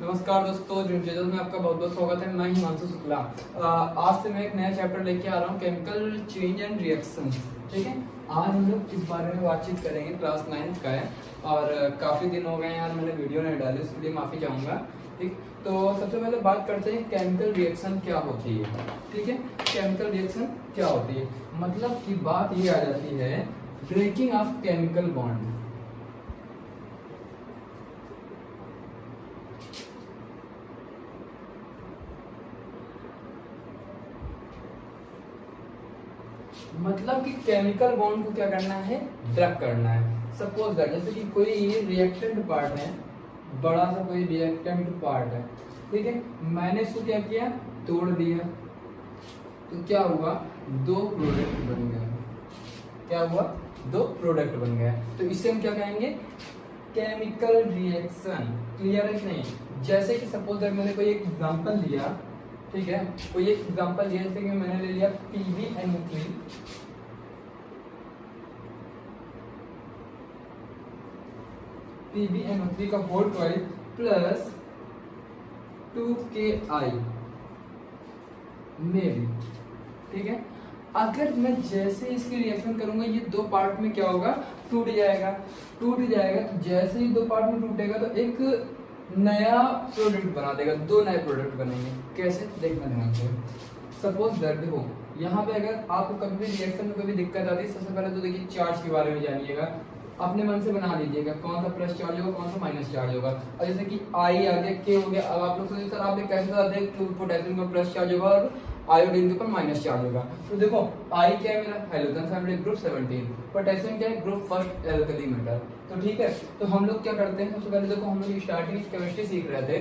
नमस्कार दोस्तों, dream chasers में आपका बहुत बहुत स्वागत है। मैं हिमांशु शुक्ला। आज से मैं एक नया चैप्टर लेके आ रहा हूँ, केमिकल चेंज एंड रिएक्शंस। ठीक है, आज हम लोग इस बारे में बातचीत करेंगे। क्लास 9th का है और काफ़ी दिन हो गए यार, मैंने वीडियो नहीं डाली, उसके लिए माफ़ी चाहूँगा। ठीक, तो सबसे पहले बात करते हैं केमिकल रिएक्शन क्या होती है। ठीक है, केमिकल रिएक्शन क्या होती है, मतलब की बात ये आ जाती है ब्रेकिंग ऑफ केमिकल बॉन्ड। मतलब कि केमिकल बॉन्ड को क्या करना है, ब्रेक करना है। सपोज दैट जैसे कि कोई रिएक्टेंट पार्ट है, बड़ा सा कोई रिएक्टेंट पार्ट है, ठीक है, मैंने इसको क्या किया, तोड़ दिया, तो क्या हुआ, दो प्रोडक्ट बन गए। क्या हुआ, दो प्रोडक्ट बन गए। तो इससे हम क्या कहेंगे, केमिकल रिएक्शन। क्लियर है कि नहीं? जैसे कि सपोज दैट मैंने कोई एक एग्जांपल लिया, ठीक है, कोई एक एग्जांपल लिया, जैसे कि मैंने ले लिया PbNO3, PbNO3 का होल ट्वाइस प्लस 2KI में भी। ठीक है, अगर मैं जैसे इसकी रिएक्शन करूंगा, ये दो पार्ट में क्या होगा, टूट जाएगा। टूट जाएगा तो जैसे ही दो पार्ट में टूटेगा तो एक नया प्रोडक्ट बना देगा, दो नए प्रोडक्ट बनेंगे। कैसे, देखना ध्यान से। सपोज दैट देखो, यहाँ पे अगर आपको कभी भी रिएक्शन में कोई दिक्कत आती है, सबसे पहले तो देखिए चार्ज के बारे में जानिएगा, अपने मन से बना लीजिएगा कौन सा प्लस चार्ज होगा, कौन सा माइनस चार्ज होगा। और जैसे कि आई आ गया, के हो गया, अब आप लोग सोचिए सर आपने कैसे बताते हैं पोटेशियम का प्लस चार्ज होगा और आयोडीन के ऊपर माइनस चार्ज होगा। तो देखो आई क्या है मेरा, हैलोजन फैमिली ग्रुप 17, पोटेशियम क्या है, ग्रुप फर्स्ट एल्कली मेटल। तो ठीक है, तो हम लोग क्या करते हैं, सबसे पहले देखो हम लोग स्टार्टिंग केमिस्ट्री सीख रहे थे,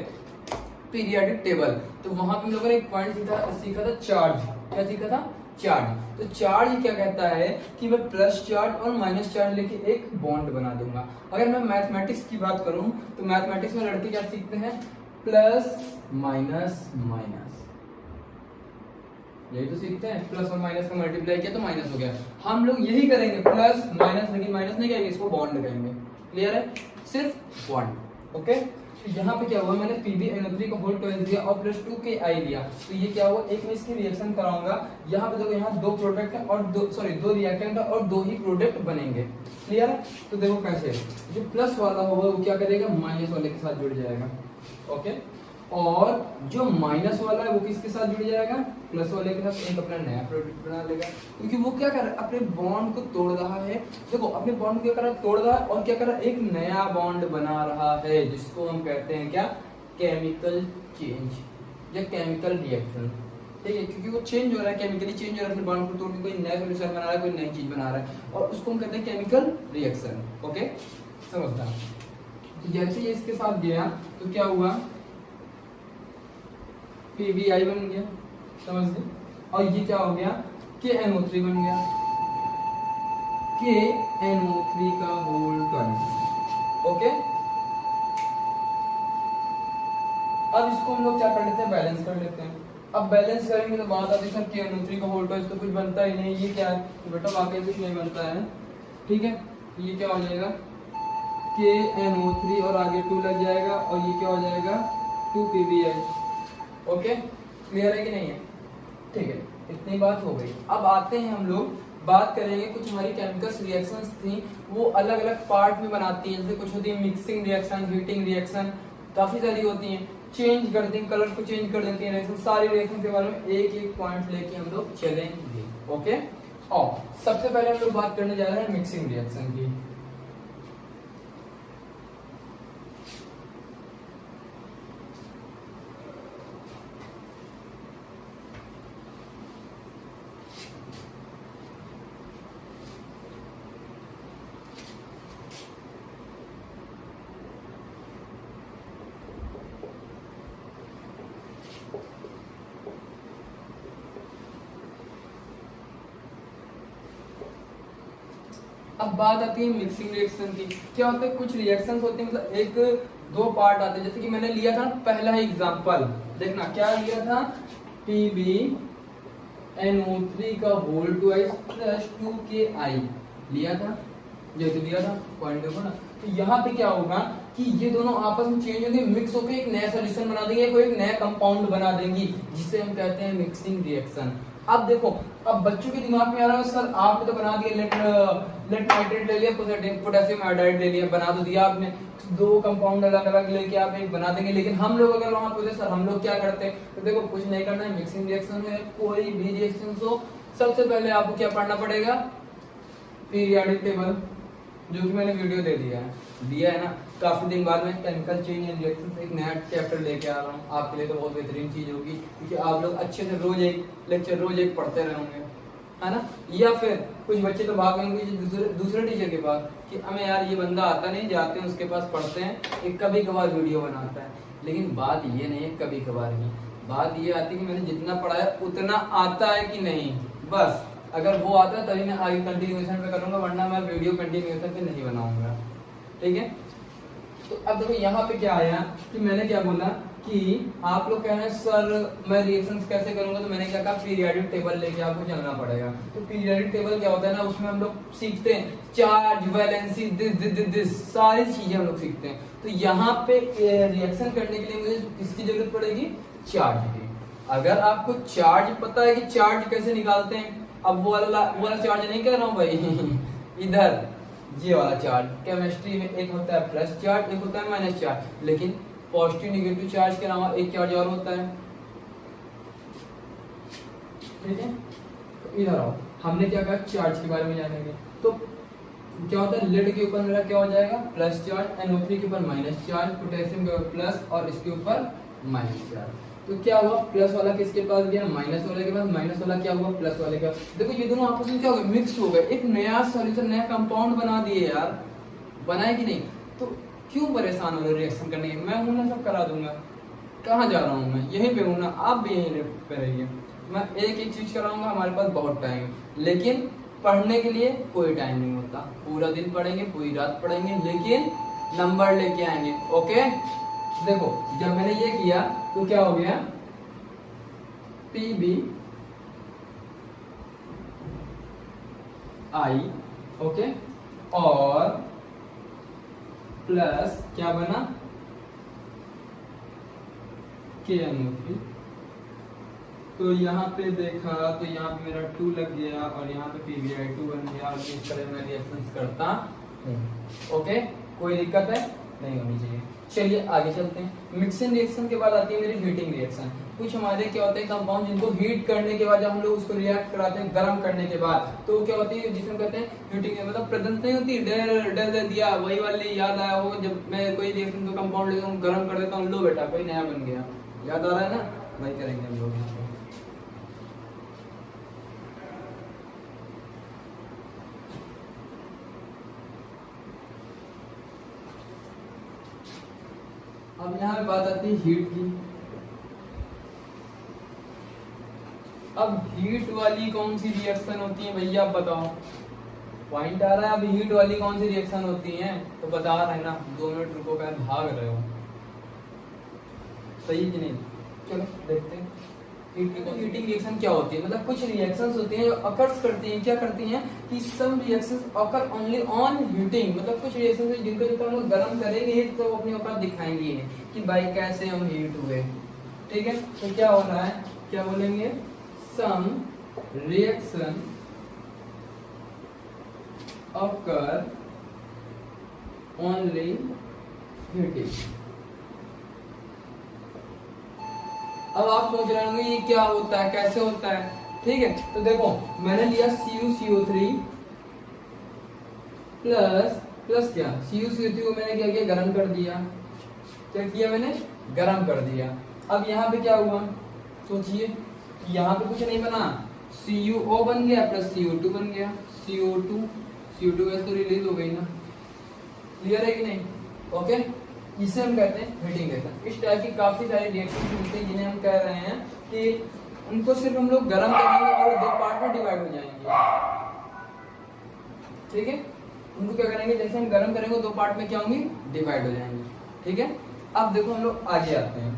पीरियोडिक टेबल, तो वहां पे हम लोगों ने एक पॉइंट सीखा था चार्ज। क्या सीखा था, चार्ज। तो चार्ज क्या कहता है कि मैं प्लस चार्ज और माइनस चार्ज लेके एक बॉन्ड बना दूंगा। अगर मैं मैथमेटिक्स की बात करूं तो मैथमेटिक्स में लड़के क्या सीखते हैं, प्लस माइनस माइनस, यही तो सीखते हैं। प्लस और माइनस का मल्टीप्लाई किया तो माइनस हो गया। हम लोग यही करेंगे, प्लस माइनस, लेकिन माइनस नहीं कहेंगे, इसको बॉन्ड कहेंगे। क्लियर है, सिर्फ बॉन्ड। ओके, तो यहाँ पे क्या हुआ, मैंने PbNO3 का होल ट्वाइस दिया और प्लस 2KI दिया, तो ये क्या हुआ, एक मैं इसकी रिएक्शन कराऊंगा। यहाँ पे देखो, यहाँ दो प्रोडक्ट है और दो रिएक्टेंट है और दो ही प्रोडक्ट बनेंगे। क्लियर है, तो देखो कैसे, जो प्लस वाला होगा वो क्या करेगा, माइनस वाले के साथ जुड़ जाएगा। ओके, और जो माइनस वाला है वो किसके साथ जुड़ जाएगा, प्लस वाले के साथ, एक अपना नया प्रोडक्ट बना लेगा। क्योंकि वो क्या कर रहा है, अपने बॉन्ड को तोड़ रहा है। देखो अपने बॉन्ड को क्या कर रहा है, तोड़ रहा है, और क्या कर रहा है, एक नया बॉन्ड बना रहा है, जिसको हम कहते हैं क्या, केमिकल चेंज या केमिकल रिएक्शन। ठीक है, क्योंकि वो चेंज हो रहा है, केमिकली चेंज हो रहा है, अपने बॉन्ड को तोड़ के कोई नया सोल्यूशन बना रहा है, कोई नई चीज बना रहा है, और उसको हम कहते हैं केमिकल रिएक्शन। ओके, समझता। जैसे ये इसके साथ गया तो क्या हुआ, PbI बन गया, समझ गए, और ये क्या हो गया, KNO3 बन गया, KNO3 का होल ट्वाइस। ओके, अब इसको हम लोग क्या कर लेते हैं, बैलेंस कर लेते हैं। अब बैलेंस करेंगे तो बात आती है सर KNO3 का होल ट्वाइस तो कुछ बनता ही नहीं, ये क्या है, तो बेटा वाकई कुछ नहीं बनता है। ठीक है, ये क्या हो जाएगा, KNO3 और आगे 2 लग जाएगा, और ये क्या हो जाएगा, 2PbI। ओके, क्लियर है कि नहीं है? ठीक है, इतनी बात हो गई। अब आते हैं हम लोग बात करेंगे, कुछ हमारी केमिकल्स रिएक्शंस थी, वो अलग अलग पार्ट में बनाती हैं। जैसे कुछ होती है मिक्सिंग रिएक्शन, हीटिंग रिएक्शन, काफी सारी होती हैं, चेंज कर देती हैं, कलर को चेंज कर देती हैं रिएक्शन। सारी रिएक्शन के बारे में एक एक पॉइंट लेके हम लोग चलेंगे। ओके, और सबसे पहले हम लोग बात करने जा रहे हैं मिक्सिंग रिएक्शन की। अब बात आती है मिक्सिंग रिएक्शन की। क्या होता है, कुछ रिएक्शंस होते हैं, मतलब एक दो पार्ट आते हैं। जैसे कि मैंने लिया था पहला ही एग्जांपल, देखना क्या लिया था, PbNO3 का होल ट्वाइस प्लस 2KI लिया था, जैसे दिया था पॉइंट देखो ना। तो यहाँ पे क्या होगा, कि ये दोनों आपस में चेंज होंगे, मिक्स होकर एक नया सॉल्यूशन बना देंगे, कोई एक नया कंपाउंड बना देंगी, जिसे हम कहते हैं मिक्सिंग रिएक्शन। अब देखो, अब बच्चों के दिमाग में आ रहा है सर आपने तो बना दिया, लेड नाइट्रेट ले लिया, पोटेशियम आयोडाइड ले लिया, बना तो दिया आपने, दो कंपाउंड अलग अलग लेके आप एक बना देंगे। लेकिन हम लोग अगर वहां पूछे सर हम लोग क्या करते हैं, तो देखो कुछ नहीं करना है। मिक्सिंग रिएक्शन में कोई भी रिएक्शन हो, सबसे पहले आपको क्या पढ़ना पड़ेगा, पीरियोडिक टेबल, जो कि मैंने वीडियो दे दिया है ना। काफी दिन बाद में केमिकल चेंज एंड रिएक्शन एक नया चैप्टर लेके आ रहा हूँ आपके लिए, तो बहुत बेहतरीन चीज होगी, क्योंकि आप लोग अच्छे से रोज एक लेक्चर रोज एक पढ़ते रहेंगे, है ना। या फिर कुछ बच्चे तो भागेंगे दूसरे टीचर के पास कि हमें यार ये बंदा आता नहीं, जाते हैं उसके पास पढ़ते हैं, एक कभी कभार वीडियो बनाता है। लेकिन बात ये नहीं है कभी कभार की, बात ये आती है कि मैंने जितना पढ़ा है उतना आता है कि नहीं, बस। अगर वो आता है तभी मैं आगे कंटिन्यूएशन पे करूंगा, वरना मैं वीडियो कंटिन्यूएशन पे नहीं बनाऊंगा, ठीक है। तो अब देखो यहाँ पे क्या आया कि मैंने क्या बोला कि आप लोग कह रहे हैं सर मैं रिएक्शंस कैसे करूंगा, तो मैंने क्या कहा पीरियोडिक टेबल लेके आपको चलना पड़ेगा। तो पीरियोडिक टेबल क्या होता है ना, उसमें हम लोग सीखते हैं चार्ज, वैलेंसी, दिस सारी चीजें हम लोग सीखते हैं। तो यहाँ पे रिएक्शन करने के लिए मुझे किसकी जरूरत पड़ेगी, चार्ज की। अगर आपको चार्ज पता है कि चार्ज कैसे निकालते हैं, अब वो वाला चार्ज नहीं कह रहा हूँ भाई इधर ये वाला चार्ज, केमिस्ट्री में एक होता है प्लस चार्ज, एक होता है माइनस चार्ज, लेकिन पॉजिटिव नेगेटिव चार्ज के अलावा एक चार्ज और होता है, ठीक है। तो इधर आओ, हमने क्या कहा चार्ज के बारे में जानेंगे। तो क्या होता है, लेड के ऊपर मेरा क्या हो जाएगा प्लस चार्ज, NO3 के ऊपर माइनस चार्ज, पोटेशियम के ऊपर प्लस और इसके ऊपर माइनस चार्ज। तो क्या हुआ, प्लस वाला किसके पास गया, माइनस वाले के पास, माइनस वाला क्या हुआ प्लस वाले का। देखो ये दोनों आपस में क्या हो गए, मिक्स हो गए, एक नया सॉल्यूशन नया कंपाउंड बना दिए यार, बनाए कि नहीं। तो क्यों परेशान हो रहे रिएक्शन करने के, मैं हूं ना, सब करा दूंगा। कहाँ जा रहा हूँ मैं, यहीं पे हूँ ना, आप भी यहीं पे रहिए। मैं एक एक चीज कराऊंगा, हमारे पास बहुत टाइम है, लेकिन पढ़ने के लिए कोई टाइम नहीं होता। पूरा दिन पढ़ेंगे, पूरी रात पढ़ेंगे, लेकिन नंबर लेके आएंगे, ओके। देखो जब मैंने ये किया तो क्या हो गया, PBI, ओके, और प्लस क्या बना, KNO3। तो यहाँ पे देखा तो यहाँ पे मेरा 2 लग गया और यहाँ पे PBI2 बन गया, और इस तरह मैं रिएक्शंस करता हूँ, ओके। कोई दिक्कत है नहीं होनी चाहिए। चलिए आगे चलते हैं। मिक्सिंग रिएक्शन के बाद आती है मेरी हीटिंग रिएक्शन। कुछ हमारे क्या होते हैं कंपाउंड जिनको हीट करने के बाद जब हम लोग उसको रिएक्ट कराते हैं गर्म करने के बाद, तो क्या होती है जिसमें कहते हैं हीटिंग, मतलब प्रेजेंस नहीं होती, डर दिया, वही वाली याद आया हो जब मैं कोई रिएक्शन का कंपाउंड लेता हूँ गर्म कर देता हूँ, लो बेटा कोई नया बन गया, याद आ रहा है ना, वही करेंगे हम लोग यहाँ पे। अब यहाँ पे बात आती है हीट की। अब हीट वाली कौन सी रिएक्शन होती है भैया आप बताओ, पॉइंट आ रहा है। अब हीट वाली कौन सी रिएक्शन होती है तो बता रहे ना, 2 मिनट रुको, क्या भाग रहे हो, सही कि नहीं। चलो देखते हैं हीटिंग रिएक्शन क्या होती है। मतलब कुछ रिएक्शंस होती हैं जो अकर्स करती हैं, क्या करती हैं कि some reactions occur only on heating, मतलब कुछ रिएक्शंस हैं जिनको जब हम लोग गर्म करेंगे तो अपनी औकात दिखाएंगे कि भाई कैसे हम हीट हुए, ठीक है। तो क्या हो रहा है, क्या बोलेंगे, some reaction occur only heating. अब आप सोच रहे होंगे ये क्या होता है, कैसे होता है, ठीक है। तो देखो मैंने लिया CuCO3 प्लस क्या, CuCO3 को मैंने क्या किया, गरम कर दिया। क्या किया मैंने, गरम कर दिया। अब यहाँ पे क्या हुआ, सोचिए, यहाँ पे कुछ नहीं बना, CuO बन गया प्लस CO2 बन गया, CO2 गैस तो रिलीज हो गई ना, क्लियर है कि नहीं, ओके। इसे हम कहते हैं हीटिंग रिएक्शन। इस टाइप की काफी सारी रिएक्शन मिलते हैं जिन्हें हम कह रहे हैं कि उनको सिर्फ हम लोग गर्म करेंगे और 2 पार्ट में डिवाइड हो जाएंगे, ठीक है। उनको क्या करेंगे, जैसे हम गर्म करेंगे 2 पार्ट में क्या होंगे, डिवाइड हो जाएंगे, ठीक है। अब देखो हम लोग आगे आते हैं,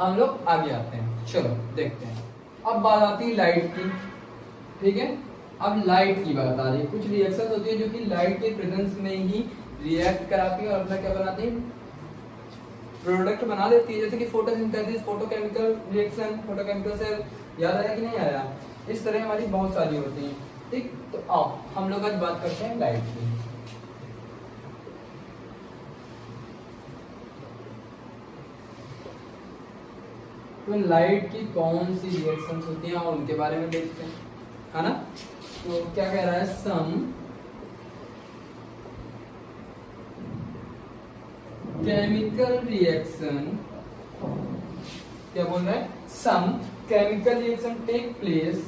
हम लोग आगे आते हैं, चलो देखते हैं। अब बात आती है लाइट की, ठीक है। अब लाइट की बात आ रही है। कुछ रिएक्शन होती है जो कि लाइट के प्रेजेंस में ही रिएक्ट कराती है और अपना क्या बनाती है, प्रोडक्ट बना देती है, जैसे कि फोटोसिंथेसिस, फोटोकेमिकल रिएक्शन, फोटोकेमिकल से याद आया कि नहीं आया। इस तरह हमारी बहुत सारी होती हैं। ठीक, तो आओ हम लोग आज बात करते हैं लाइट की। तो लाइट की कौन सी रिएक्शंस होती हैं और उनके बारे में देखते हैं, है ना। तो क्या कह रहा है, सम केमिकल रिएक्शन, क्या बोल रहा है, some chemical reaction take place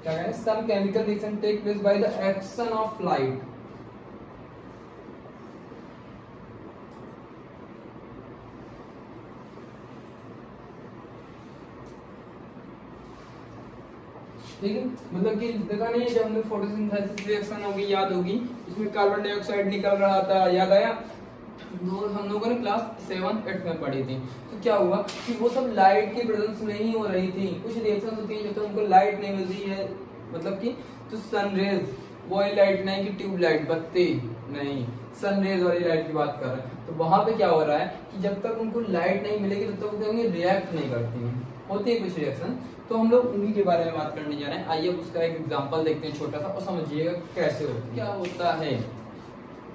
क्या कह रहे हैं, some chemical reaction take place by the action of light. ठीक है, मतलब कि देखा नहीं, जब हमने फोटोसिंथेसिस रिएक्शन होगी, याद होगी, इसमें कार्बन डाइऑक्साइड निकल रहा था, याद आया, हम लोगों ने क्लास 7th 8th में पढ़ी थी। तो क्या हुआ कि वो सब लाइट के प्रेजेंस में ही हो रही थी। कुछ रिएक्शन होती है जब तक उनको लाइट नहीं मिलती है, मतलब कि तो सनरेज, वो लाइट नहीं कि ट्यूब लाइट, बत्ती नहीं, सनरेज वाली लाइट की बात कर रहे हैं। तो वहां पे क्या हो रहा है कि जब तक उनको लाइट नहीं मिलेगी तब तक वो रिएक्ट नहीं करती हैं, होती है कुछ रिएक्शन। तो हम लोग उन्हीं के बारे में बात करने जा रहे हैं। आइए उसका एक एग्जांपल देखते हैं छोटा सा और समझिएगा कैसे होता है, क्या होता है।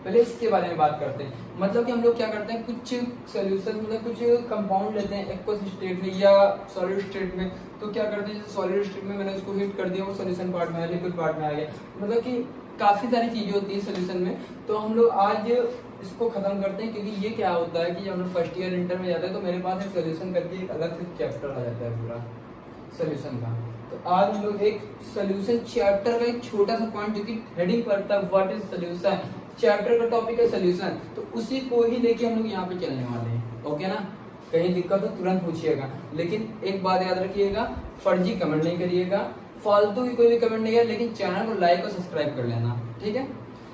पहले इसके बारे में बात करते हैं। मतलब कि हम लोग क्या करते हैं, कुछ सॉल्यूशन मतलब कुछ कंपाउंड लेते हैं एक्वस स्टेट में या सॉलिड स्टेट में। तो क्या करते हैं, सॉलिड स्टेट में मैंने उसको हीट कर दिया, वो सॉल्यूशन पार्ट में, लिक्विड पार्ट में आ गया। मतलब कि काफी सारी चीजें होती है सॉल्यूशन में। तो हम लोग आज इसको खत्म करते हैं, क्योंकि ये क्या होता है कि जब हम लोग फर्स्ट ईयर इंटर में जाते हैं तो मेरे पास एक सॉल्यूशन करके एक अलग से चैप्टर आ जाता है पूरा सॉल्यूशन का। तो आज हम लोग एक सॉल्यूशन चैप्टर का एक छोटा सा पॉइंट जो कि हेडिंग पड़ता है, व्हाट इज सॉल्यूशन, चैप्टर का टॉपिक है सॉल्यूशन, तो उसी को ही लेके हम लोग यहाँ पे चलने वाले हैं। ओके ना, कहीं दिक्कत हो तुरंत पूछिएगा, लेकिन एक बात याद रखिएगा, फर्जी कमेंट नहीं करिएगा, फालतू की कोई भी कमेंट नहीं है, लेकिन चैनल को लाइक और सब्सक्राइब कर लेना, ठीक है,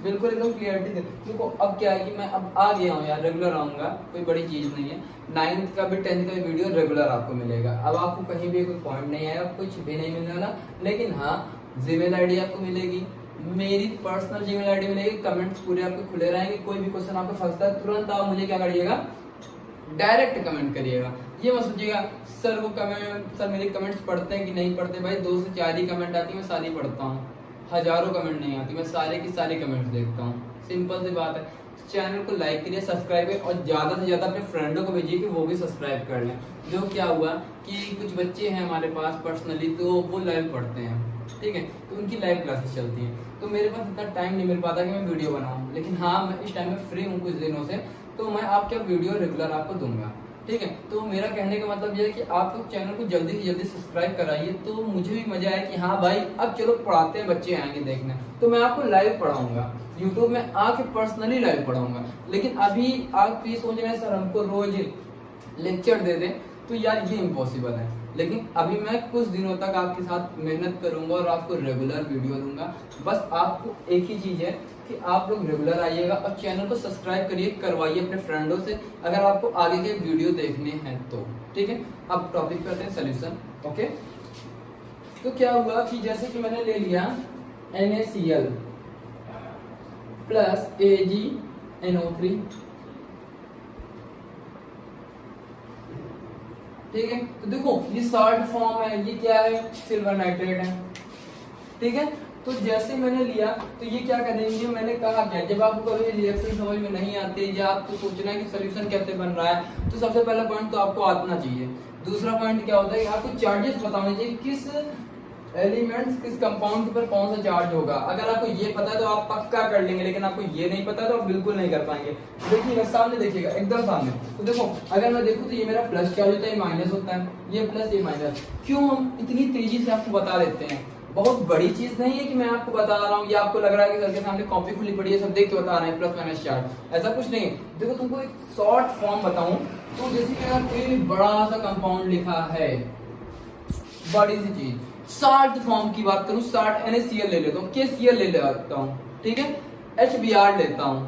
बिल्कुल एकदम क्लियरिटी दे। देखो अब क्या है कि मैं अब आ गया हूँ यार, रेगुलर आऊंगा, कोई बड़ी चीज नहीं है। 9th का भी 10th का भी वीडियो रेगुलर आपको मिलेगा। अब आपको कहीं भी कोई पॉइंट नहीं आएगा, कुछ भी नहीं मिलने वाला, लेकिन हाँ जीमेल आईडी आपको मिलेगी, मेरी पर्सनल जीमेल आईडी मिलेगी, कमेंट्स पूरे आपके खुले रहेंगे। कोई भी क्वेश्चन आपको फंसता है तुरंत आप मुझे क्या करिएगा, डायरेक्ट कमेंट करिएगा। ये मत सोचिएगा सर वो कमेंट, सर मेरे कमेंट्स पढ़ते हैं कि नहीं पढ़ते। भाई 2 से 4 ही कमेंट आती है, मैं सारी पढ़ता हूँ, हजारों कमेंट नहीं आती, मैं सारे की सारी कमेंट्स देखता हूँ। सिंपल सी बात है। चैनल को लाइक करिए, सब्सक्राइब करिए और ज्यादा से ज्यादा अपने फ्रेंडों को भेजिए कि वो भी सब्सक्राइब कर लें। जो क्या हुआ कि कुछ बच्चे हैं हमारे पास पर्सनली, तो वो लाइव पढ़ते हैं, ठीक है, तो उनकी लाइव क्लासेस चलती हैं, तो मेरे पास इतना टाइम नहीं मिल पाता कि मैं वीडियो बनाऊं। लेकिन हाँ मैं इस टाइम में फ्री हूँ कुछ दिनों से, तो मैं आपके वीडियो रेगुलर आपको दूंगा, ठीक है। तो मेरा कहने का मतलब ये है कि आप लोग चैनल को जल्दी से जल्दी सब्सक्राइब कराइए, तो मुझे भी मजा आए कि हाँ भाई अब चलो पढ़ाते हैं, बच्चे आएंगे देखने, तो मैं आपको लाइव पढ़ाऊंगा, यूट्यूब में आके पर्सनली लाइव पढ़ाऊंगा। लेकिन अभी आप ये सोच रहे हैं सर हमको रोज लेक्चर दे दें, तो यार ये इम्पॉसिबल है। लेकिन अभी मैं कुछ दिनों तक आपके साथ मेहनत करूंगा और आपको रेगुलर वीडियो दूंगा। बस आपको एक ही चीज है कि आप लोग रेगुलर आइएगा और चैनल को सब्सक्राइब करिए, करवाइए अपने फ्रेंडों से, अगर आपको आगे के वीडियो देखने हैं तो, ठीक है। अब टॉपिक पे आते हैं सॉल्यूशन। ओके, तो क्या हुआ कि जैसे कि मैंने ले लिया NaCl प्लस AgNO3, ठीक है। तो देखो ये सॉल्ट फॉर्म है, ये क्या है, सिल्वर नाइट्रेट है, ठीक है। तो जैसे मैंने लिया तो ये क्या करेंगे, मैंने कहा क्या, जब आपको कभी रिएक्शन समझ में नहीं आती या आपको सोचना है कि सॉल्यूशन कैसे बन रहा है, तो सबसे पहला पॉइंट तो आपको आना चाहिए। दूसरा पॉइंट क्या होता है, आपको चार्जेस बताने चाहिए, किस एलिमेंट्स किस कंपाउंड के ऊपर कौन सा चार्ज होगा। अगर आपको ये पता है तो आप पक्का कर लेंगे, लेकिन आपको ये नहीं पता तो आप बिल्कुल नहीं कर पाएंगे। देखिएगा सामने, देखिएगा एकदम सामने। तो देखो अगर मैं देखूं तो ये मेरा प्लस चार्ज होता है, ये माइनस होता है, ये प्लस ये माइनस। क्यों हम इतनी तेजी से आपको बता देते हैं, बहुत बड़ी चीज नहीं है कि मैं आपको बता रहा हूँ या आपको लग रहा है कि सर के सामने कॉपी खुली पड़ी है सब देख के बता रहे हैं प्लस माइनस चार्ज, ऐसा कुछ नहीं है। देखो तुमको एक शॉर्ट फॉर्म बताऊं तो जैसे कि अगर कोई बड़ा सा कंपाउंड लिखा है, बड़ी सी चीज, शॉर्ट फॉर्म की बात करूं, शॉर्ट NaCl ले लेता हूँ, KCl ले लेता हूँ, ठीक है, HBr लेता हूँ,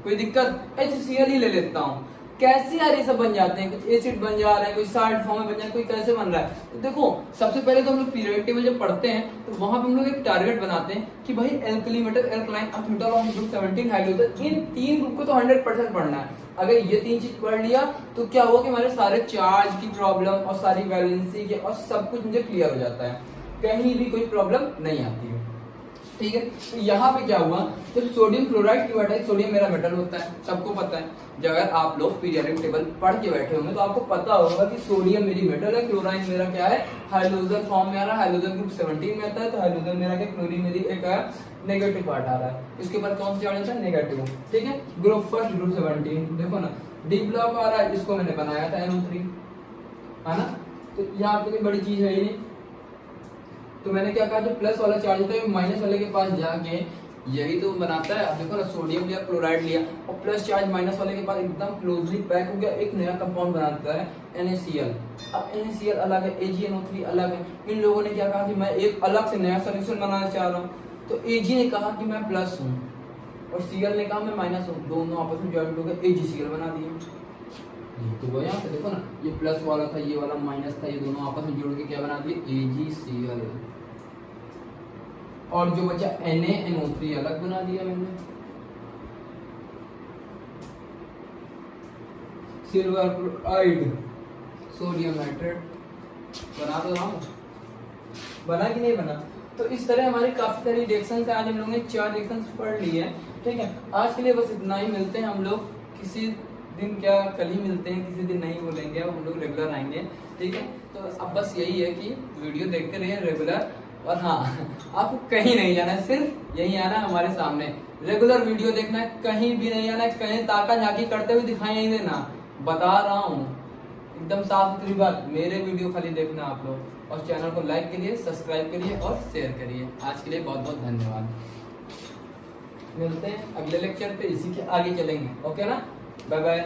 कोई दिक्कत, HCl ही ले लेता हूँ। कैसे यार ये सब बन जाते हैं, कुछ एसिड बन जा रहे हैं, कोई साल्ट फॉर्म में बन जा रहा है, कोई कैसे बन रहा है। तो देखो सबसे पहले तो हम लोग पीरियोडिक टेबल जब पढ़ते हैं तो वहां पे हम लोग एक टारगेट बनाते हैं कि भाई alkali metal, alkaline earth metal और ग्रुप 17 हाइड्रोजन, इन तीन ग्रुप को तो 100% पढ़ना है। अगर ये तीन चीज पढ़ लिया तो क्या हुआ कि हमारे सारे चार्ज की प्रॉब्लम और सारी वैलेंसी के और सब कुछ मुझे क्लियर हो जाता है, कहीं भी कोई प्रॉब्लम नहीं आती है। ठीक है, तो यहाँ पे क्या हुआ, तो सोडियम क्लोराइड की बात, सोडियम मेरा मेटल होता है, सबको पता है। जब अगर आप लोग पीरियोडिक टेबल पढ़ के बैठे होंगे तो आपको पता होगा कि सोडियम मेरी मेटल है, क्लोराइन मेरा क्या है, हाइड्रोजन फॉर्म में आ रहा है, हाइड्रोजन ग्रुप 17 में आता है, तो हाइड्रोजन मेरा क्या, क्लोरीन मेरी एक नेगेटिव पार्ट आ रहा है, इसके ऊपर कौन सा चार्ज आता है, नेगेटिव। ठीक है, ग्रुप फर्स्ट ग्रुप 17 देखो ना, डी ब्लॉक आ रहा है, इसको मैंने बनाया था NO3, है ना। तो यहाँ पे कोई बड़ी चीज है ही नहीं, तो मैंने क्या कहा, जो प्लस वाला चार्ज होता है माइनस वाले के पास जाके यही तो बनाता है। अब देखो ना, सोडियम लिया, क्लोराइड लिया और प्लस चार्ज माइनस वाले के पास एकदम क्लोजली पैक हो गया, एक नया कंपाउंड बनाता है NaCl। अब NaCl अलग है, AgNO3 अलग है। इन लोगों ने क्या कहा कि मैं एक अलग से नया सोल्यूशन बनाना चाह रहा हूँ, तो Ag ने कहा कि मैं प्लस हूँ और Cl ने कहा मैं माइनस हूँ, दोनों आपस में ज्वाइंट हो गए, AgCl बना दिया। तो वो यहाँ पे देखो ना, ये प्लस वाला था, ये वाला माइनस था, ये दोनों आपस में जोड़ के क्या बना दिए, AgCl। और जो बचा NaNO3 अलग बना दिया मैंने। सिल्वर क्लोराइड, सोडियम नाइट्रेट बना तो रहा हूं, बना कि नहीं बना। तो इस तरह हमारी काफी सारी रिएक्शंस है, आज हम लोगों ने 4 रिएक्शंस पढ़ ली है। ठीक है, आज के लिए बस इतना ही, मिलते हैं हम लोग किसी दिन, क्या कल ही मिलते हैं, किसी दिन नहीं बोलेंगे, अब हम लोग रेगुलर आएंगे। ठीक है, तो अब बस यही है कि वीडियो देखते रहिए रेगुलर, और हाँ आपको कहीं नहीं जाना है, सिर्फ यही आना है हमारे सामने, रेगुलर वीडियो देखना है, कहीं भी नहीं आना है, कहीं ताका झाकी करते हुए दिखाई नहीं देना, बता रहा हूँ एकदम साफ सुथरी बात। मेरे वीडियो खाली देखना आप लोग, और चैनल को लाइक करिए, सब्सक्राइब करिए और शेयर करिए। आज के लिए बहुत बहुत धन्यवाद, मिलते हैं अगले लेक्चर पे, इसी के आगे चलेंगे। ओके ना, बाय बाय।